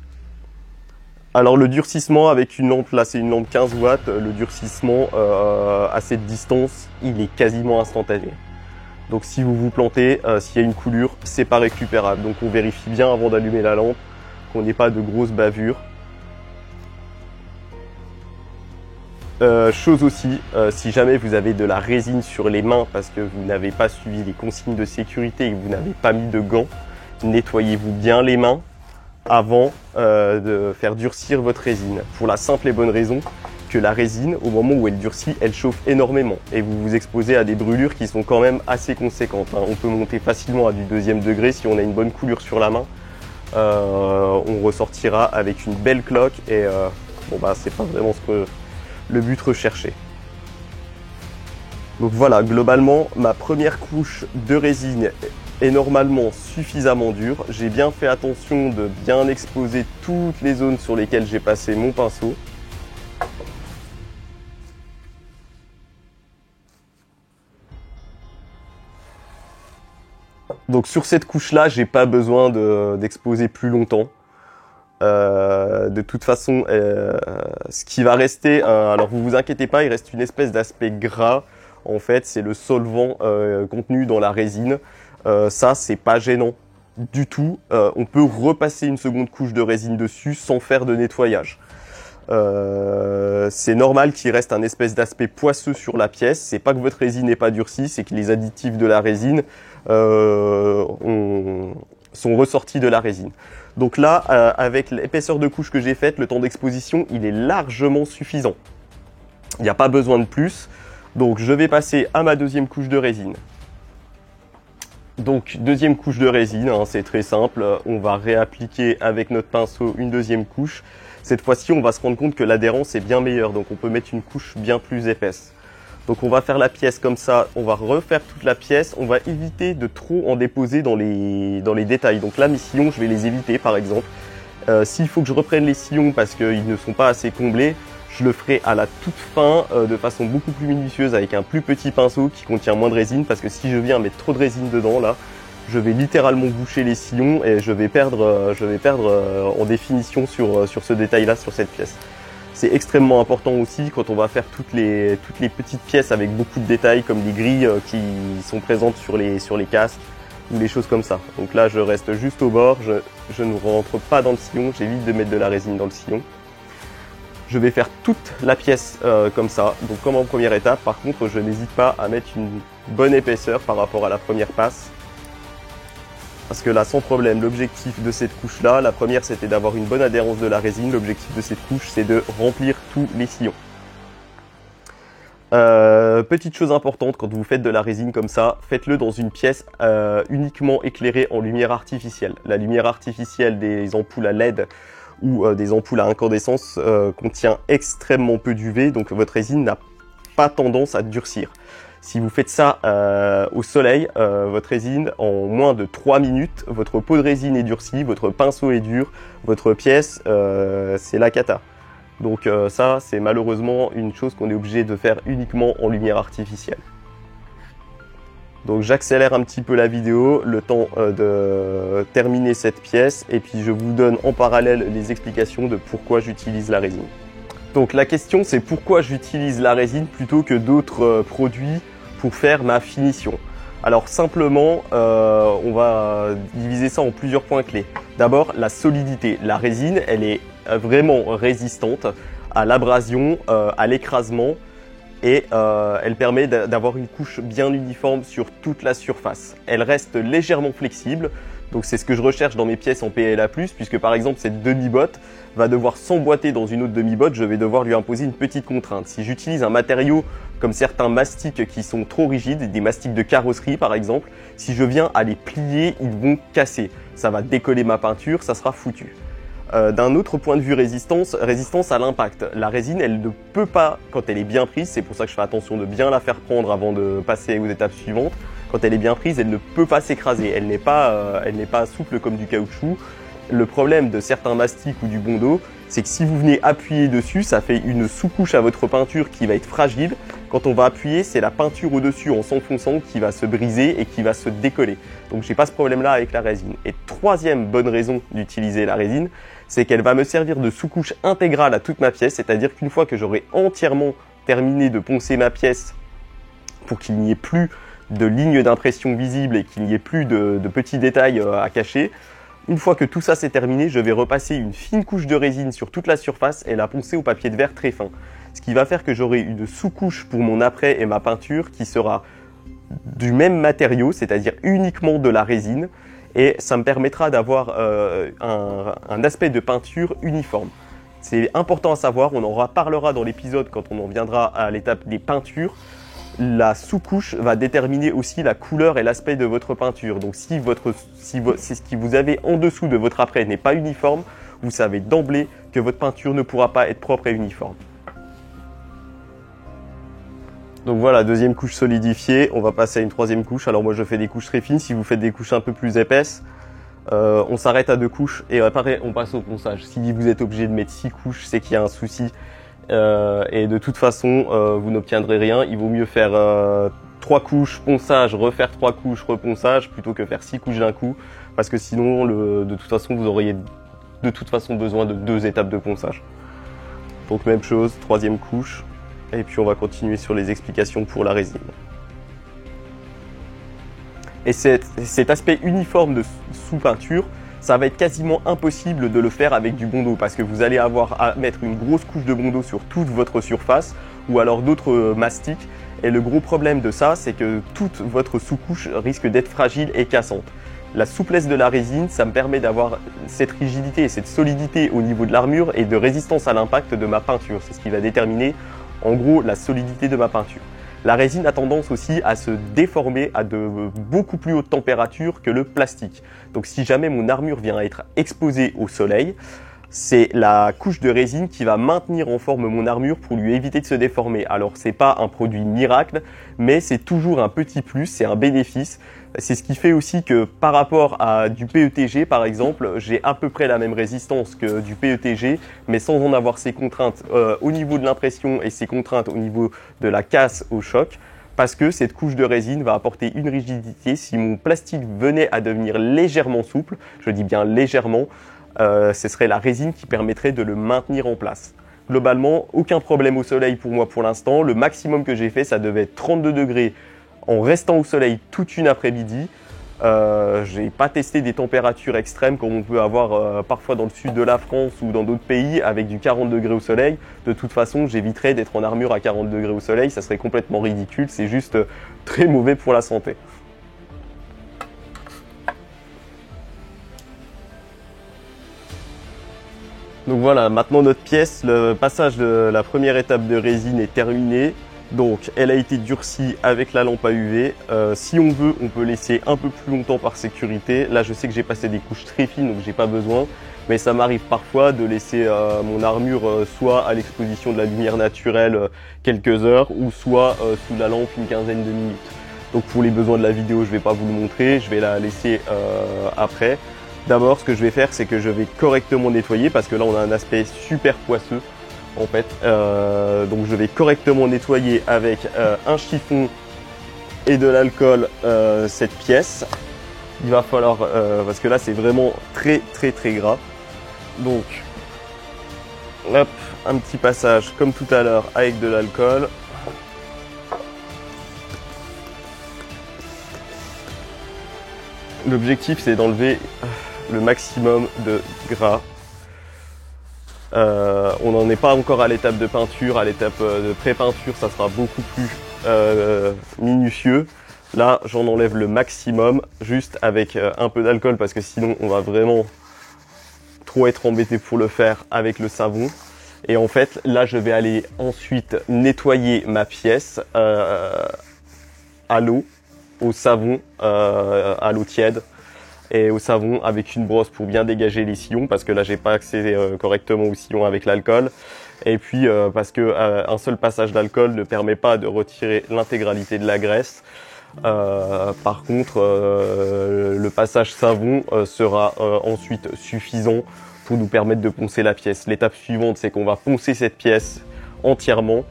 Speaker 1: Alors le durcissement avec une lampe, là c'est une lampe 15 watts, le durcissement à cette distance, il est quasiment instantané. Donc si vous vous plantez, s'il y a une coulure, c'est pas récupérable. Donc on vérifie bien avant d'allumer la lampe qu'on n'ait pas de grosses bavures. Chose aussi, si jamais vous avez de la résine sur les mains parce que vous n'avez pas suivi les consignes de sécurité et que vous n'avez pas mis de gants, nettoyez-vous bien les mains avant de faire durcir votre résine. Pour la simple et bonne raison que la résine, au moment où elle durcit, elle chauffe énormément et vous vous exposez à des brûlures qui sont quand même assez conséquentes, hein. On peut monter facilement à du 2e degré si on a une bonne coulure sur la main. on ressortira avec une belle cloque et bon bah c'est pas vraiment le but recherché. Donc voilà, globalement ma première couche de résine est normalement suffisamment dure. J'ai bien fait attention de bien exposer toutes les zones sur lesquelles j'ai passé mon pinceau. Donc sur cette couche-là, j'ai pas besoin d'exposer plus longtemps. De toute façon, ce qui va rester, alors vous vous inquiétez pas, il reste une espèce d'aspect gras. En fait, c'est le solvant contenu dans la résine. Ça, c'est pas gênant du tout. On peut repasser une seconde couche de résine dessus sans faire de nettoyage. C'est normal qu'il reste un espèce d'aspect poisseux sur la pièce. C'est pas que votre résine n'est pas durcie, c'est que les additifs de la résine sont ressortis de la résine. Donc là, avec l'épaisseur de couche que j'ai faite, le temps d'exposition, il est largement suffisant. Il n'y a pas besoin de plus. Donc je vais passer à ma deuxième couche de résine. Donc deuxième couche de résine, hein, c'est très simple. On va réappliquer avec notre pinceau une deuxième couche. Cette fois-ci, on va se rendre compte que l'adhérence est bien meilleure. Donc on peut mettre une couche bien plus épaisse. Donc on va faire la pièce comme ça, on va refaire toute la pièce, on va éviter de trop en déposer dans les détails. Donc là mes sillons, je vais les éviter par exemple. S'il faut que je reprenne les sillons parce qu'ils ne sont pas assez comblés, je le ferai à la toute fin de façon beaucoup plus minutieuse avec un plus petit pinceau qui contient moins de résine, parce que si je viens mettre trop de résine dedans là, je vais littéralement boucher les sillons et je vais perdre en définition sur ce détail là, sur cette pièce. C'est extrêmement important aussi quand on va faire toutes les petites pièces avec beaucoup de détails comme les grilles qui sont présentes sur les casques ou les choses comme ça. Donc là je reste juste au bord, je ne rentre pas dans le sillon, j'évite de mettre de la résine dans le sillon. Je vais faire toute la pièce comme ça, donc comme en première étape. Par contre je n'hésite pas à mettre une bonne épaisseur par rapport à la première passe. Parce que là, sans problème, l'objectif de cette couche-là, la première c'était d'avoir une bonne adhérence de la résine. L'objectif de cette couche, c'est de remplir tous les sillons. Petite chose importante, quand vous faites de la résine comme ça, faites-le dans une pièce uniquement éclairée en lumière artificielle. La lumière artificielle des ampoules à LED ou des ampoules à incandescence contient extrêmement peu d'UV, donc votre résine n'a pas tendance à durcir. Si vous faites ça au soleil, votre résine, en moins de 3 minutes, votre pot de résine est durci, votre pinceau est dur, votre pièce, c'est la cata. Donc ça, c'est malheureusement une chose qu'on est obligé de faire uniquement en lumière artificielle. Donc j'accélère un petit peu la vidéo, le temps de terminer cette pièce, et puis je vous donne en parallèle les explications de pourquoi j'utilise la résine. Donc la question, c'est pourquoi j'utilise la résine plutôt que d'autres produits pour faire ma finition. Alors simplement, on va diviser ça en plusieurs points clés. D'abord, la solidité. La résine, elle est vraiment résistante à l'abrasion, à l'écrasement, et elle permet d'avoir une couche bien uniforme sur toute la surface. Elle reste légèrement flexible, donc c'est ce que je recherche dans mes pièces en PLA+, puisque par exemple cette demi-botte va devoir s'emboîter dans une autre demi-botte, je vais devoir lui imposer une petite contrainte. Si j'utilise un matériau comme certains mastiques qui sont trop rigides, des mastiques de carrosserie par exemple, si je viens à les plier, ils vont casser. Ça va décoller ma peinture, ça sera foutu. D'un autre point de vue résistance à l'impact. La résine, elle ne peut pas, quand elle est bien prise, c'est pour ça que je fais attention de bien la faire prendre avant de passer aux étapes suivantes, quand elle est bien prise, elle ne peut pas s'écraser, elle n'est pas souple comme du caoutchouc. Le problème de certains mastiques ou du Bondo, c'est que si vous venez appuyer dessus, ça fait une sous-couche à votre peinture qui va être fragile. Quand on va appuyer, c'est la peinture au-dessus en s'enfonçant qui va se briser et qui va se décoller. Donc j'ai pas ce problème-là avec la résine. Et troisième bonne raison d'utiliser la résine, c'est qu'elle va me servir de sous-couche intégrale à toute ma pièce, c'est-à-dire qu'une fois que j'aurai entièrement terminé de poncer ma pièce pour qu'il n'y ait plus de lignes d'impression visibles et qu'il n'y ait plus de petits détails à cacher, une fois que tout ça c'est terminé, je vais repasser une fine couche de résine sur toute la surface et la poncer au papier de verre très fin. Ce qui va faire que j'aurai une sous-couche pour mon après et ma peinture qui sera du même matériau, c'est-à-dire uniquement de la résine, et ça me permettra d'avoir un aspect de peinture uniforme. C'est important à savoir, on en reparlera dans l'épisode quand on en viendra à l'étape des peintures. la sous-couche va déterminer aussi la couleur et l'aspect de votre peinture. Donc si c'est ce que vous avez en dessous de votre apprêt n'est pas uniforme, vous savez d'emblée que votre peinture ne pourra pas être propre et uniforme. Donc voilà, deuxième couche solidifiée, on va passer à une troisième couche. Alors moi je fais des couches très fines, si vous faites des couches un peu plus épaisses, on s'arrête à 2 couches et après on passe au ponçage. Si vous êtes obligé de mettre 6 couches, c'est qu'il y a un souci et de toute façon vous n'obtiendrez rien. Il vaut mieux faire 3 couches, ponçage, refaire 3 couches, reponçage plutôt que faire 6 couches d'un coup, parce que sinon de toute façon vous auriez de toute façon besoin de 2 étapes de ponçage. Donc même chose, troisième couche, et puis on va continuer sur les explications pour la résine. Et cet aspect uniforme de sous-peinture, ça va être quasiment impossible de le faire avec du Bondo parce que vous allez avoir à mettre une grosse couche de Bondo sur toute votre surface ou alors d'autres mastiques. Et le gros problème de ça, c'est que toute votre sous-couche risque d'être fragile et cassante. La souplesse de la résine, ça me permet d'avoir cette rigidité et cette solidité au niveau de l'armure et de résistance à l'impact de ma peinture. C'est ce qui va déterminer en gros la solidité de ma peinture. La résine a tendance aussi à se déformer à de beaucoup plus hautes températures que le plastique. Donc si jamais mon armure vient à être exposée au soleil, c'est la couche de résine qui va maintenir en forme mon armure pour lui éviter de se déformer. Alors c'est pas un produit miracle, mais c'est toujours un petit plus, c'est un bénéfice. C'est ce qui fait aussi que par rapport à du PETG par exemple, j'ai à peu près la même résistance que du PETG, mais sans en avoir ces contraintes au niveau de l'impression et ces contraintes au niveau de la casse au choc. Parce que cette couche de résine va apporter une rigidité. Si mon plastique venait à devenir légèrement souple, je dis bien légèrement, ce serait la résine qui permettrait de le maintenir en place. Globalement, aucun problème au soleil pour moi pour l'instant. Le maximum que j'ai fait, ça devait être 32 degrés en restant au soleil toute une après-midi. J'ai pas testé des températures extrêmes comme on peut avoir parfois dans le sud de la France ou dans d'autres pays avec du 40 degrés au soleil. De toute façon, j'éviterais d'être en armure à 40 degrés au soleil. Ça serait complètement ridicule. C'est juste très mauvais pour la santé. Donc voilà, maintenant notre pièce, le passage de la première étape de résine est terminé. Donc elle a été durcie avec la lampe à UV. Si on veut, on peut laisser un peu plus longtemps par sécurité. Là je sais que j'ai passé des couches très fines donc j'ai pas besoin. Mais ça m'arrive parfois de laisser mon armure soit à l'exposition de la lumière naturelle quelques heures ou soit sous la lampe une quinzaine de minutes. Donc pour les besoins de la vidéo, je vais pas vous le montrer, je vais la laisser après. D'abord, ce que je vais faire, c'est que je vais correctement nettoyer parce que là, on a un aspect super poisseux en fait. Donc, je vais correctement nettoyer avec un chiffon et de l'alcool cette pièce. Il va falloir, parce que là, c'est vraiment très gras. Donc, hop, un petit passage comme tout à l'heure avec de l'alcool. L'objectif, c'est d'enlever le maximum de gras. On n'en est pas encore à l'étape de peinture, à l'étape de pré-peinture, ça sera beaucoup plus minutieux. Là, j'en enlève le maximum, juste avec un peu d'alcool, parce que sinon, on va vraiment trop être embêté pour le faire avec le savon. Et en fait, là, je vais aller ensuite nettoyer ma pièce à l'eau, au savon, à l'eau tiède. Et au savon avec une brosse pour bien dégager les sillons parce que là j'ai pas accès correctement aux sillons avec l'alcool et puis parce que un seul passage d'alcool ne permet pas de retirer l'intégralité de la graisse. Par contre le passage savon sera ensuite suffisant pour nous permettre de poncer la pièce. L'étape suivante, c'est qu'on va poncer cette pièce entièrement.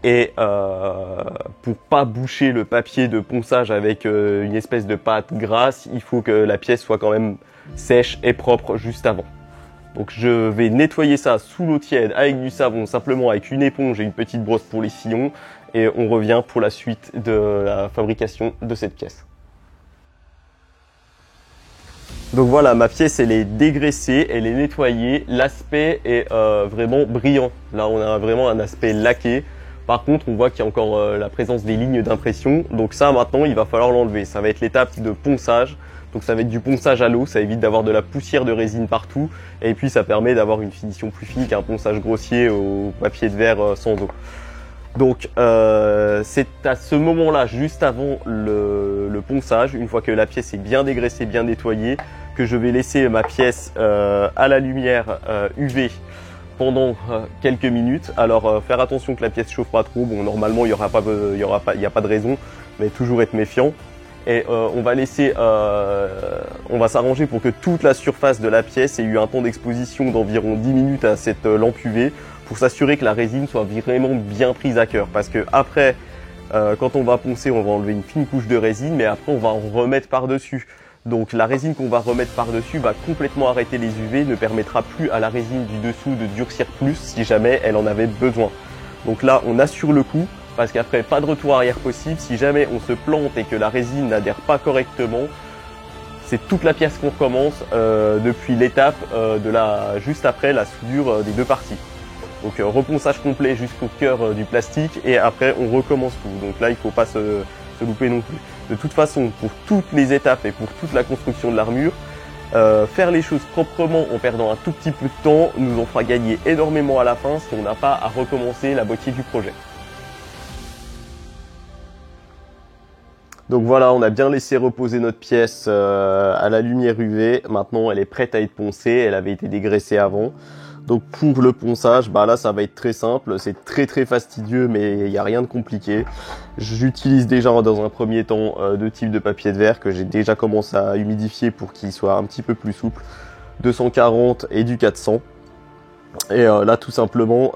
Speaker 1: Et pour pas boucher le papier de ponçage avec une espèce de pâte grasse, il faut que la pièce soit quand même sèche et propre juste avant. Donc je vais nettoyer ça sous l'eau tiède avec du savon, simplement avec une éponge et une petite brosse pour les sillons. Et on revient pour la suite de la fabrication de cette pièce. Donc voilà, ma pièce elle est dégraissée, elle est nettoyée, l'aspect est vraiment brillant. Là on a vraiment un aspect laqué. Par contre, on voit qu'il y a encore la présence des lignes d'impression. Donc ça, maintenant, il va falloir l'enlever. Ça va être l'étape de ponçage. Donc ça va être du ponçage à l'eau. Ça évite d'avoir de la poussière de résine partout. Et puis, ça permet d'avoir une finition plus fine qu'un ponçage grossier au papier de verre sans eau. Donc c'est à ce moment-là, juste avant le ponçage, une fois que la pièce est bien dégraissée, bien nettoyée, que je vais laisser ma pièce à la lumière UV pendant quelques minutes. Alors faire attention que la pièce chauffe pas trop. Bon, normalement il y a pas de raison, mais toujours être méfiant. Et on va laisser, on va s'arranger pour que toute la surface de la pièce ait eu un temps d'exposition d'environ 10 minutes à cette lampe UV, pour s'assurer que la résine soit vraiment bien prise à cœur. Parce que après, quand on va poncer, on va enlever une fine couche de résine, mais après on va en remettre par-dessus. Donc la résine qu'on va remettre par-dessus va complètement arrêter les UV, ne permettra plus à la résine du dessous de durcir plus si jamais elle en avait besoin. Donc là, on assure le coup, parce qu'après, pas de retour arrière possible. Si jamais on se plante et que la résine n'adhère pas correctement, c'est toute la pièce qu'on recommence depuis l'étape juste après la soudure des deux parties. Donc reponçage complet jusqu'au cœur du plastique, et après on recommence tout. Donc là, il ne faut pas se louper non plus. De toute façon, pour toutes les étapes et pour toute la construction de l'armure, faire les choses proprement en perdant un tout petit peu de temps nous en fera gagner énormément à la fin si on n'a pas à recommencer la moitié du projet. Donc voilà, on a bien laissé reposer notre pièce à la lumière UV. Maintenant, elle est prête à être poncée. Elle avait été dégraissée avant. Donc pour le ponçage, bah là ça va être très simple, c'est très fastidieux, mais il n'y a rien de compliqué. J'utilise déjà dans un premier temps deux types de papier de verre que j'ai déjà commencé à humidifier pour qu'ils soient un petit peu plus souples, 240 et du 400. Et là tout simplement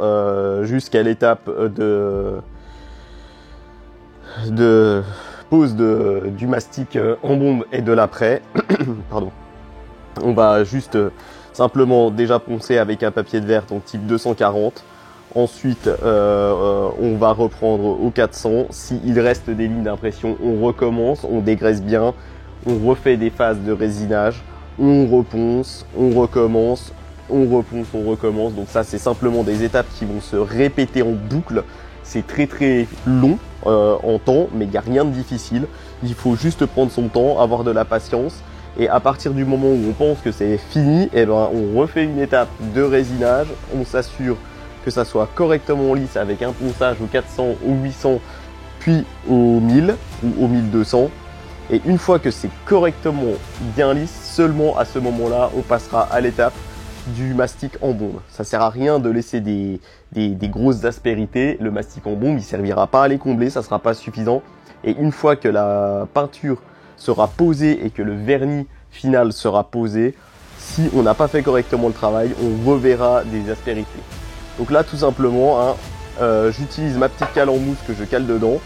Speaker 1: jusqu'à l'étape de pose du mastic en bombe et de l'après. Pardon. On va juste simplement déjà poncer avec un papier de verre donc type 240. Ensuite, on va reprendre au 400. S'il reste des lignes d'impression, on recommence, on dégraisse bien, on refait des phases de résinage, on reponce, on recommence, on reponce, on recommence. Donc ça, c'est simplement des étapes qui vont se répéter en boucle. C'est très long en temps, mais il n'y a rien de difficile. Il faut juste prendre son temps, avoir de la patience. Et à partir du moment où on pense que c'est fini, eh ben, on refait une étape de résinage. On s'assure que ça soit correctement lisse avec un ponçage au 400, au 800, puis au 1000 ou au 1200. Et une fois que c'est correctement bien lisse, seulement à ce moment-là, on passera à l'étape du mastic en bombe. Ça sert à rien de laisser des grosses aspérités. Le mastic en bombe, il servira pas à les combler, ça sera pas suffisant. Et une fois que la peinture sera posée et que le vernis final sera posé, si on n'a pas fait correctement le travail, on reverra des aspérités. Donc là, tout simplement, j'utilise ma petite cale en mousse que je cale dedans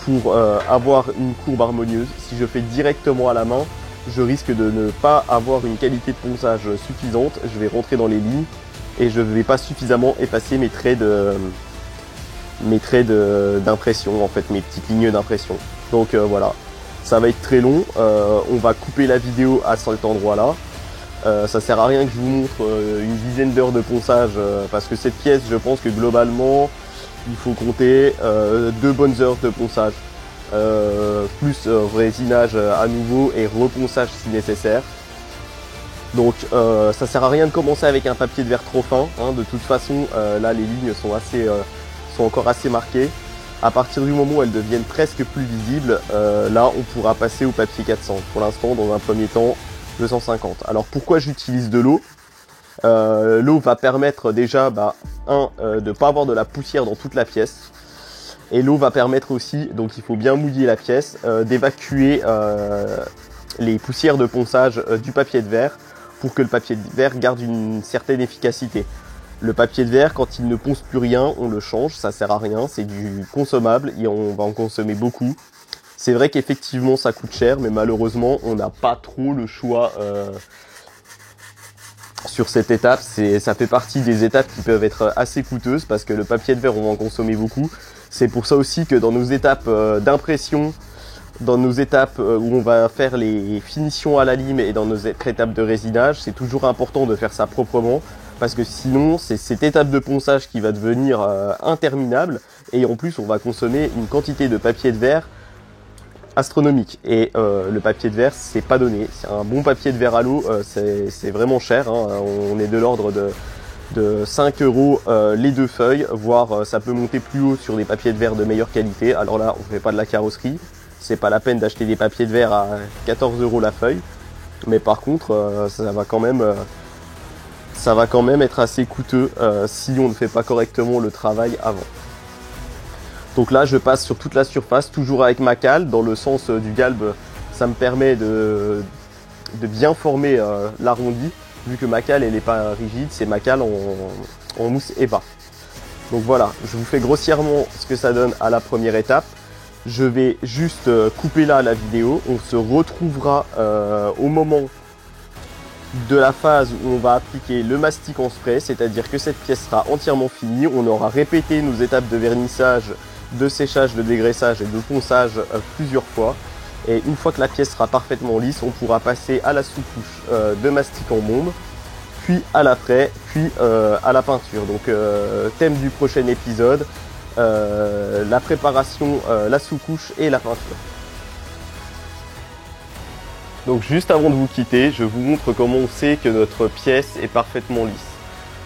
Speaker 1: pour avoir une courbe harmonieuse. Si je fais directement à la main, je risque de ne pas avoir une qualité de ponçage suffisante. Je vais rentrer dans les lignes et je ne vais pas suffisamment effacer mes traits d'impression, en fait, mes petites lignes d'impression. Donc voilà, ça va être très long. On va couper la vidéo à cet endroit-là. Ça sert à rien que je vous montre une dizaine d'heures de ponçage parce que cette pièce, je pense que globalement, il faut compter 2 bonnes heures de ponçage. Plus résinage à nouveau et reponçage si nécessaire. Donc ça sert à rien de commencer avec un papier de verre trop fin, hein. De toute façon là les lignes sont encore assez marquées. À partir du moment où elles deviennent presque plus visibles, là on pourra passer au papier 400. Pour l'instant, dans un premier temps, 250. Alors pourquoi j'utilise de l'eau? L'eau va permettre déjà de ne pas avoir de la poussière dans toute la pièce. Et l'eau va permettre aussi, donc il faut bien mouiller la pièce, d'évacuer les poussières de ponçage du papier de verre pour que le papier de verre garde une certaine efficacité. Le papier de verre, quand il ne ponce plus rien, on le change, ça sert à rien, c'est du consommable et on va en consommer beaucoup. C'est vrai qu'effectivement ça coûte cher, mais malheureusement on n'a pas trop le choix sur cette étape. Ça fait partie des étapes qui peuvent être assez coûteuses parce que le papier de verre on va en consommer beaucoup. C'est pour ça aussi que dans nos étapes d'impression, dans nos étapes où on va faire les finitions à la lime et dans nos étapes de résinage, c'est toujours important de faire ça proprement parce que sinon c'est cette étape de ponçage qui va devenir interminable et en plus on va consommer une quantité de papier de verre astronomique. Et le papier de verre, c'est pas donné. C'est un bon papier de verre à l'eau, c'est vraiment cher, hein. On est de l'ordre de 5 € les 2 feuilles, voire ça peut monter plus haut sur des papiers de verre de meilleure qualité. Alors là, on ne fait pas de la carrosserie, c'est pas la peine d'acheter des papiers de verre à 14 € la feuille, mais par contre, ça va quand même être assez coûteux si on ne fait pas correctement le travail avant. Donc là, je passe sur toute la surface, toujours avec ma cale. Dans le sens du galbe, ça me permet de bien former l'arrondi. Vu que ma cale, elle n'est pas rigide, c'est ma cale en mousse EVA. Donc voilà, je vous fais grossièrement ce que ça donne à la première étape. Je vais juste couper là la vidéo. On se retrouvera au moment de la phase où on va appliquer le mastic en spray, c'est-à-dire que cette pièce sera entièrement finie. On aura répété nos étapes de vernissage, de séchage, de dégraissage et de ponçage plusieurs fois. Et une fois que la pièce sera parfaitement lisse, on pourra passer à la sous-couche de mastic en bombe, puis à l'après, puis à la peinture. Donc thème du prochain épisode, la préparation, la sous-couche et la peinture. Donc juste avant de vous quitter, je vous montre comment on sait que notre pièce est parfaitement lisse.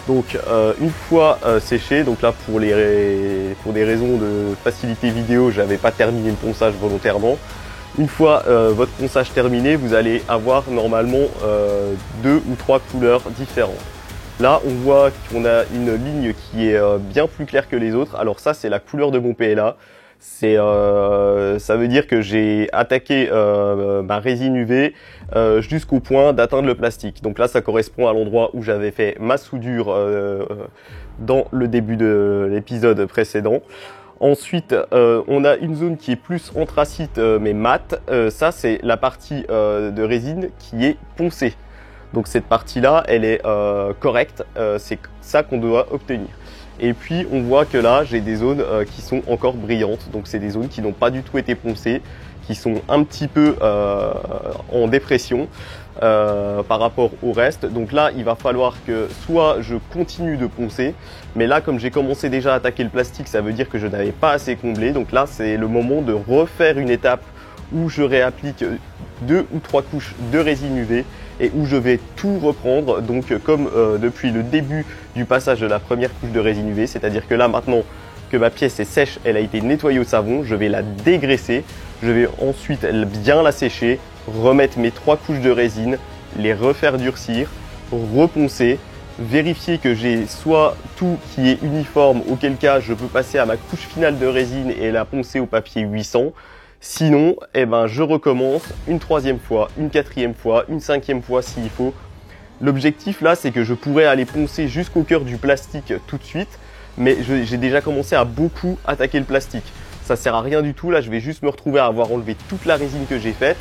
Speaker 1: Donc une fois séchée, donc là pour des raisons de facilité vidéo, j'avais pas terminé le ponçage volontairement. Une fois votre ponçage terminé, vous allez avoir normalement 2 ou 3 couleurs différentes. Là, on voit qu'on a une ligne qui est bien plus claire que les autres. Alors ça, c'est la couleur de mon PLA. Ça veut dire que j'ai attaqué ma résine UV jusqu'au point d'atteindre le plastique. Donc là, ça correspond à l'endroit où j'avais fait ma soudure dans le début de l'épisode précédent. Ensuite, on a une zone qui est plus anthracite mais mate. Ça, c'est la partie de résine qui est poncée. Donc cette partie-là, elle est correcte. C'est ça qu'on doit obtenir. Et puis on voit que là j'ai des zones qui sont encore brillantes, donc c'est des zones qui n'ont pas du tout été poncées, qui sont un petit peu en dépression par rapport au reste. Donc là il va falloir que soit je continue de poncer, mais là comme j'ai commencé déjà à attaquer le plastique, ça veut dire que je n'avais pas assez comblé. Donc là c'est le moment de refaire une étape où je réapplique 2 ou 3 couches de résine UV et où je vais tout reprendre, donc comme depuis le début du passage de la première couche de résine UV, c'est-à-dire que là maintenant que ma pièce est sèche, elle a été nettoyée au savon, je vais la dégraisser, je vais ensuite bien la sécher, remettre mes 3 couches de résine, les refaire durcir, reponcer, vérifier que j'ai soit tout qui est uniforme, auquel cas je peux passer à ma couche finale de résine et la poncer au papier 800. Sinon, eh ben, je recommence une 3e fois, une 4e fois, une 5e fois s'il faut. L'objectif là, c'est que je pourrais aller poncer jusqu'au cœur du plastique tout de suite, mais j'ai déjà commencé à beaucoup attaquer le plastique. Ça sert à rien du tout, là je vais juste me retrouver à avoir enlevé toute la résine que j'ai faite.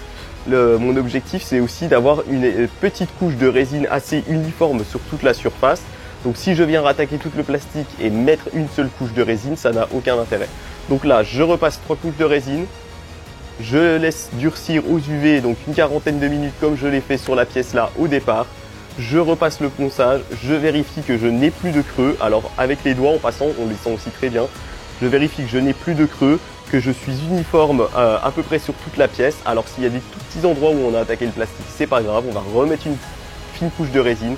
Speaker 1: Mon objectif, c'est aussi d'avoir une petite couche de résine assez uniforme sur toute la surface. Donc si je viens rattaquer tout le plastique et mettre une seule couche de résine, ça n'a aucun intérêt. Donc là, je repasse 3 couches de résine. Je laisse durcir aux UV, donc une 40aine de minutes comme je l'ai fait sur la pièce là au départ. Je repasse le ponçage, je vérifie que je n'ai plus de creux. Alors avec les doigts en passant, on les sent aussi très bien. Je vérifie que je n'ai plus de creux, que je suis uniforme à peu près sur toute la pièce. Alors s'il y a des tout petits endroits où on a attaqué le plastique, c'est pas grave, on va remettre une fine couche de résine.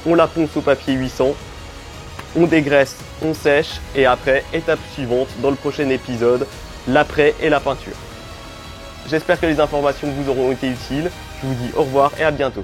Speaker 1: On la ponce au papier 800, on dégraisse, on sèche et après, étape suivante dans le prochain épisode, l'après et la peinture. J'espère que les informations vous auront été utiles. Je vous dis au revoir et à bientôt.